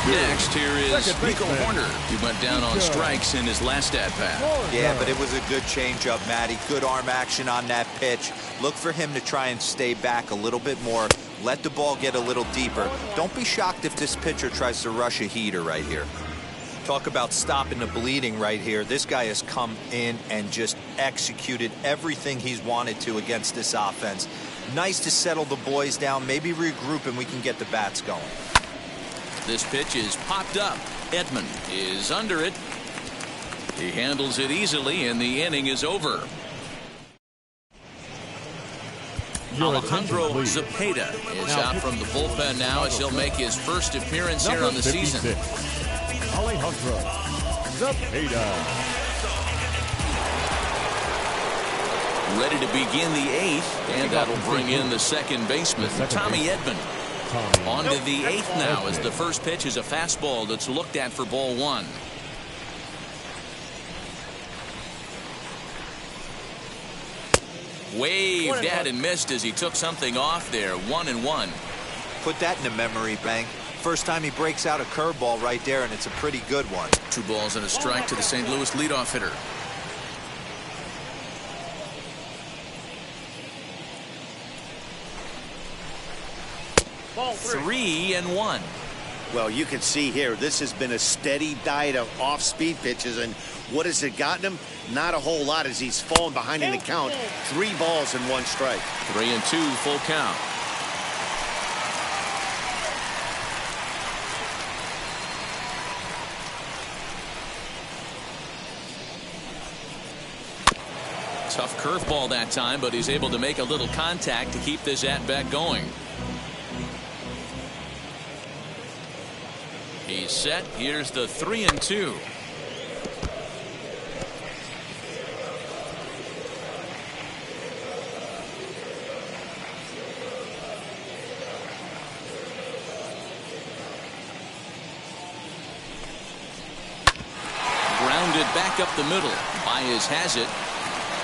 Next, here is Rico Horner. He went down on strikes in his last at-bat. Yeah, but it was a good changeup, Matty. Good arm action on that pitch. Look for him to try and stay back a little bit more. Let the ball get a little deeper. Don't be shocked if this pitcher tries to rush a heater right here. Talk about stopping the bleeding right here. This guy has come in and just executed everything he's wanted to against this offense. Nice to settle the boys down, maybe regroup, and we can get the bats going. This pitch is popped up. Edman is under it. He handles it easily, and the inning is over. Alejandro Zepeda is out from the bullpen now as he'll make his first appearance here on the season. Alejandro Zepeda. Ready to begin the eighth, and that'll bring in the second baseman, Tommy Edman. On to the eighth now as the first pitch is a fastball that's looked at for ball one. Waved at and missed as he took something off there. 1-1. Put that in the memory bank. First time he breaks out a curveball right there, and it's a pretty good one. 2 balls and a strike to the St. Louis leadoff hitter. 3-1. Well, you can see here, this has been a steady diet of off-speed pitches, and what has it gotten him? Not a whole lot as he's fallen behind in the count. 3 balls and 1 strike. 3-2, full count. Tough curveball that time, but he's able to make a little contact to keep this at-bat going. He's set. Here's the 3-2. Grounded back up the middle. Baez has it.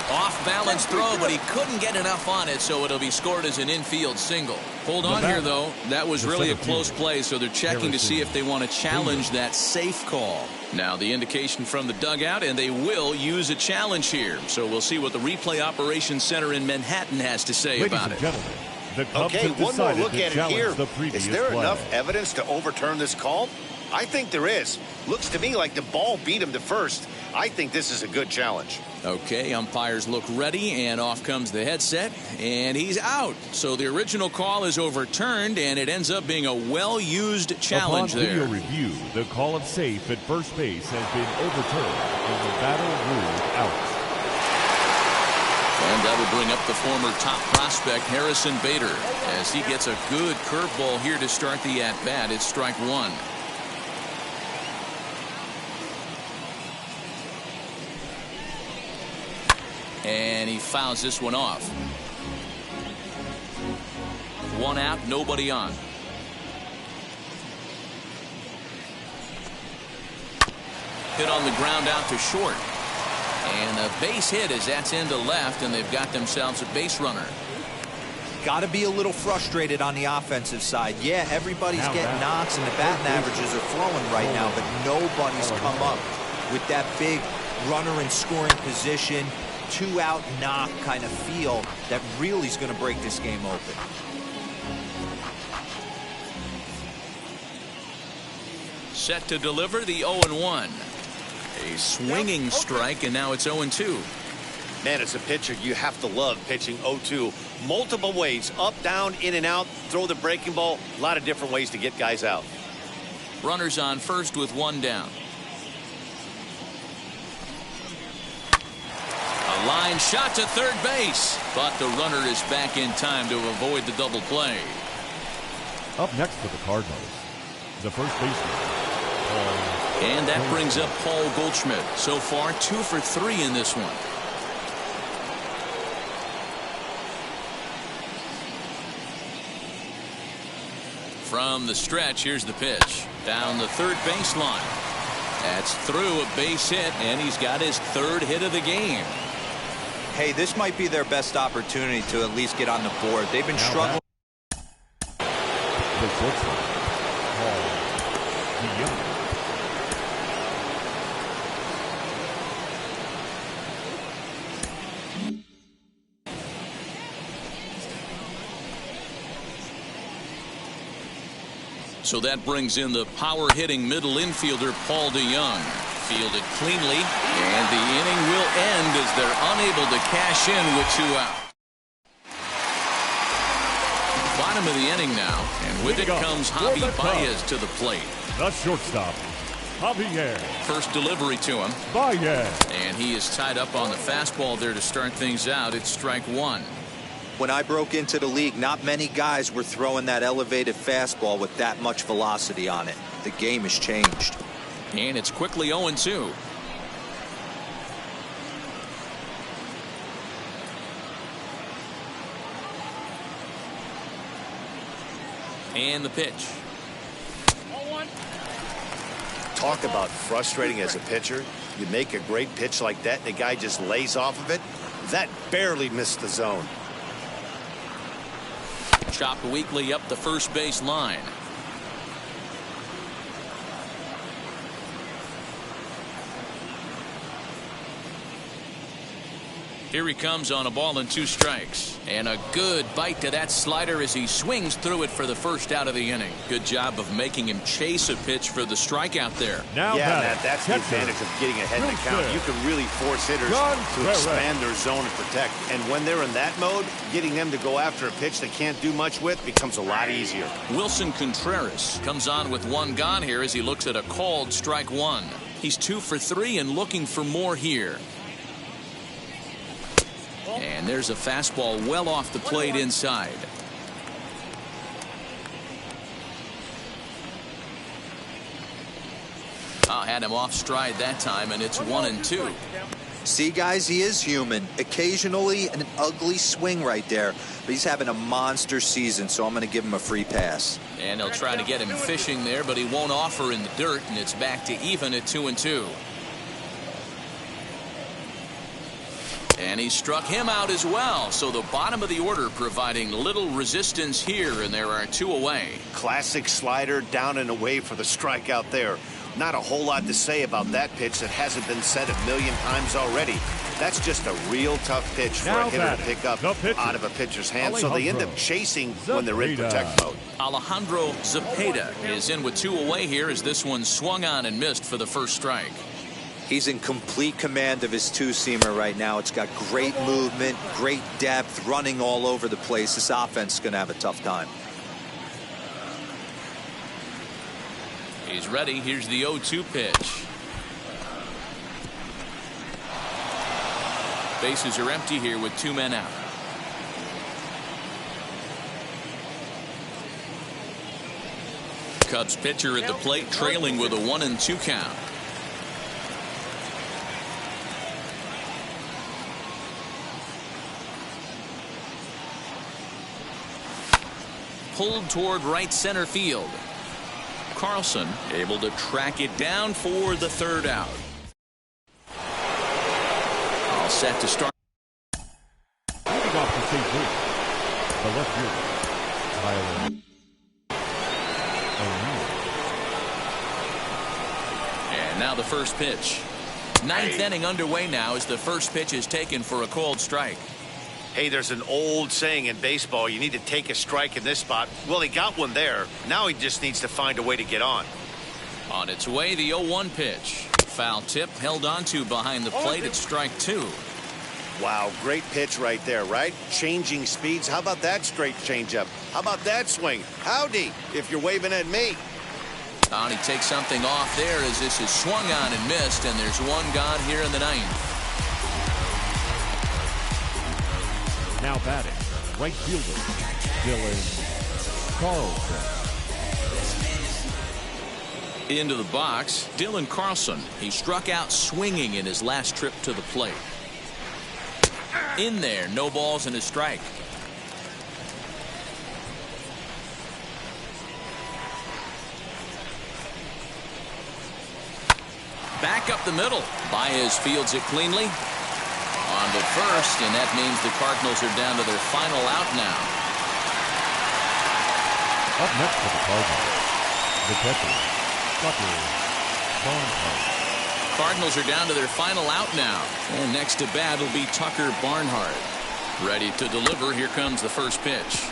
Off-balance throw, but he couldn't get enough on it, so it'll be scored as an infield single. Hold on here, though. That was really a close play, so they're checking to see if they want to challenge that safe call. Now the indication from the dugout, and they will use a challenge here. So we'll see what the replay operations center in Manhattan has to say about it. Okay, one more look at it here. Is there enough evidence to overturn this call? I think there is. Looks to me like the ball beat him to first. I think this is a good challenge. Okay, umpires look ready, and off comes the headset, and he's out. So the original call is overturned, and it ends up being a well-used challenge there. Upon video review, the call of safe at first base has been overturned, and the batter ruled out. And that'll bring up the former top prospect, Harrison Bader, as he gets a good curveball here to start the at-bat. It's strike 1. And he fouls this one off. 1 out, nobody on. Hit on the ground out to short. And a base hit as that's into left, and they've got themselves a base runner. Got to be a little frustrated on the offensive side. Yeah, everybody's getting knocks, and the batting averages are flowing right now, but nobody's come up with that big runner in scoring position, 2-out knock kind of feel that really is going to break this game open. Set to deliver the 0-1. A swinging strike, and now it's 0-2. Man, as a pitcher, you have to love pitching 0-2. Multiple ways, up, down, in and out, throw the breaking ball. A lot of different ways to get guys out. Runners on first with 1 down. A line shot to third base, but the runner is back in time to avoid the double play. Up next for the Cardinals, the first baseman, Paul. And that brings up Paul Goldschmidt. So far, 2 for 3 in this one. From the stretch, here's the pitch. Down the third baseline. That's through, a base hit, and he's got his 3rd hit of the game. Hey, this might be their best opportunity to at least get on the board. They've been struggling. The shortstop, Paul. So that brings in the power-hitting middle infielder Paul DeYoung. Fielded cleanly, and the inning will end as they're unable to cash in with 2 out. Bottom of the inning now, and with it comes Javi Baez to the plate. The shortstop, Javier. First delivery to him. Baez. And he is tied up on the fastball there to start things out. It's strike 1. When I broke into the league, not many guys were throwing that elevated fastball with that much velocity on it. The game has changed. And it's quickly 0-2. And the pitch. Talk about frustrating as a pitcher. You make a great pitch like that, and the guy just lays off of it. That barely missed the zone. Chopped weakly up the first base line. Here he comes on a ball and 2 strikes. And a good bite to that slider as he swings through it for the first out of the inning. Good job of making him chase a pitch for the strikeout there. Now Matt, that's the advantage of getting ahead in the count. You can really force hitters to expand their zone and protect. And when they're in that mode, getting them to go after a pitch they can't do much with becomes a lot easier. Wilson Contreras comes on with 1 gone here as he looks at a called strike 1. He's 2 for 3 and looking for more here. And there's a fastball well off the plate inside. Had him off stride that time, and it's 1-2. See, guys, he is human. Occasionally an ugly swing right there, but he's having a monster season, so I'm going to give him a free pass. And they'll try to get him fishing there, but he won't offer in the dirt, and it's back to even at 2-2. And he struck him out as well, so the bottom of the order providing little resistance here, and there are 2 away. Classic slider down and away for the strikeout there. Not a whole lot to say about that pitch that hasn't been said a million times already. That's just a real tough pitch for a hitter to pick up out of a pitcher's hand, so they end up chasing when they're in protect mode. Alejandro Zepeda is in with 2 away here as this one swung on and missed for the first strike. He's in complete command of his 2-seamer right now. It's got great movement, great depth, running all over the place. This offense is going to have a tough time. He's ready. Here's the 0-2 pitch. Bases are empty here with 2 men out. Cubs pitcher at the plate trailing with a 1-2 count. Pulled toward right center field. Carlson able to track it down for the 3rd out. All set to start. Leading off the St. Louis, the left fielder, Tyler O'Neill. And now the first pitch. 9th inning underway now as the first pitch is taken for a called strike. Hey, there's an old saying in baseball, you need to take a strike in this spot. Well, he got one there. Now he just needs to find a way to get on. On its way, the 0-1 pitch. Foul tip held onto behind the plate at strike 2. Wow, great pitch right there, right? Changing speeds. How about that straight changeup? How about that swing? Howdy, if you're waving at me. And he takes something off there as this is swung on and missed, and there's 1 gone here in the 9th. Now batting, right fielder, Dylan Carlson. Into the box, Dylan Carlson. He struck out swinging in his last trip to the plate. In there, no balls and a strike. Back up the middle. Baez fields it cleanly. On to first, and that means the Cardinals are down to their final out now. Up next for the Cardinals, the catcher, Tucker Barnhart. Cardinals are down to their final out now. And next to bat will be Tucker Barnhart. Ready to deliver. Here comes the first pitch.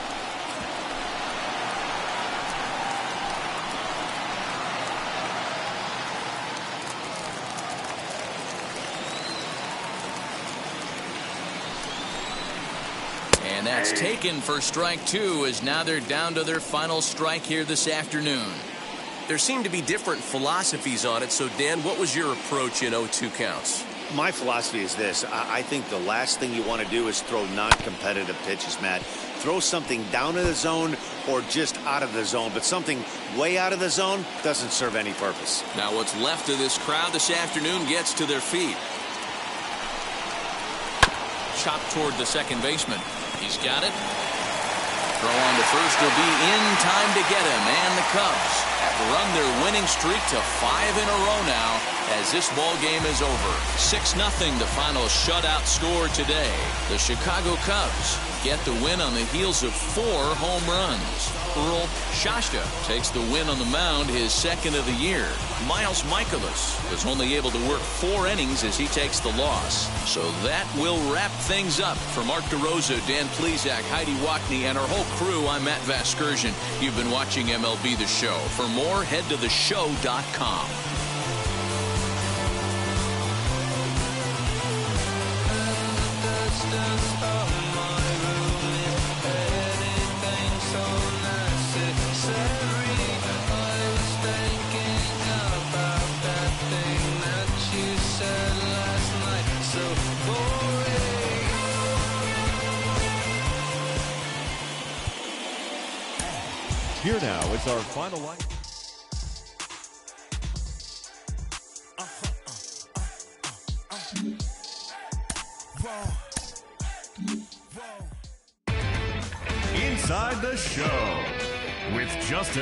And that's taken for strike 2 as now they're down to their final strike here this afternoon. There seem to be different philosophies on it. So, Dan, what was your approach in 0-2 counts? My philosophy is this. I think the last thing you want to do is throw non-competitive pitches, Matt. Throw something down in the zone or just out of the zone, but something way out of the zone doesn't serve any purpose. Now what's left of this crowd this afternoon gets to their feet. Chopped toward the second baseman. He's got it. Throw on to first will be in time to get him. And the Cubs have run their winning streak to 5 in a row now as this ball game is over. 6-0 the final shutout score today. The Chicago Cubs get the win on the heels of 4 home runs. Earl Shasta takes the win on the mound, his second of the year. Miles Michaelis was only able to work 4 innings as he takes the loss. So that will wrap things up. For Mark DeRosa, Dan Plesac, Heidi Wackney, and our whole crew, I'm Matt Vasgersian. You've been watching MLB The Show. For more, head to theshow.com. Here now is our final line. Inside the Show with Justin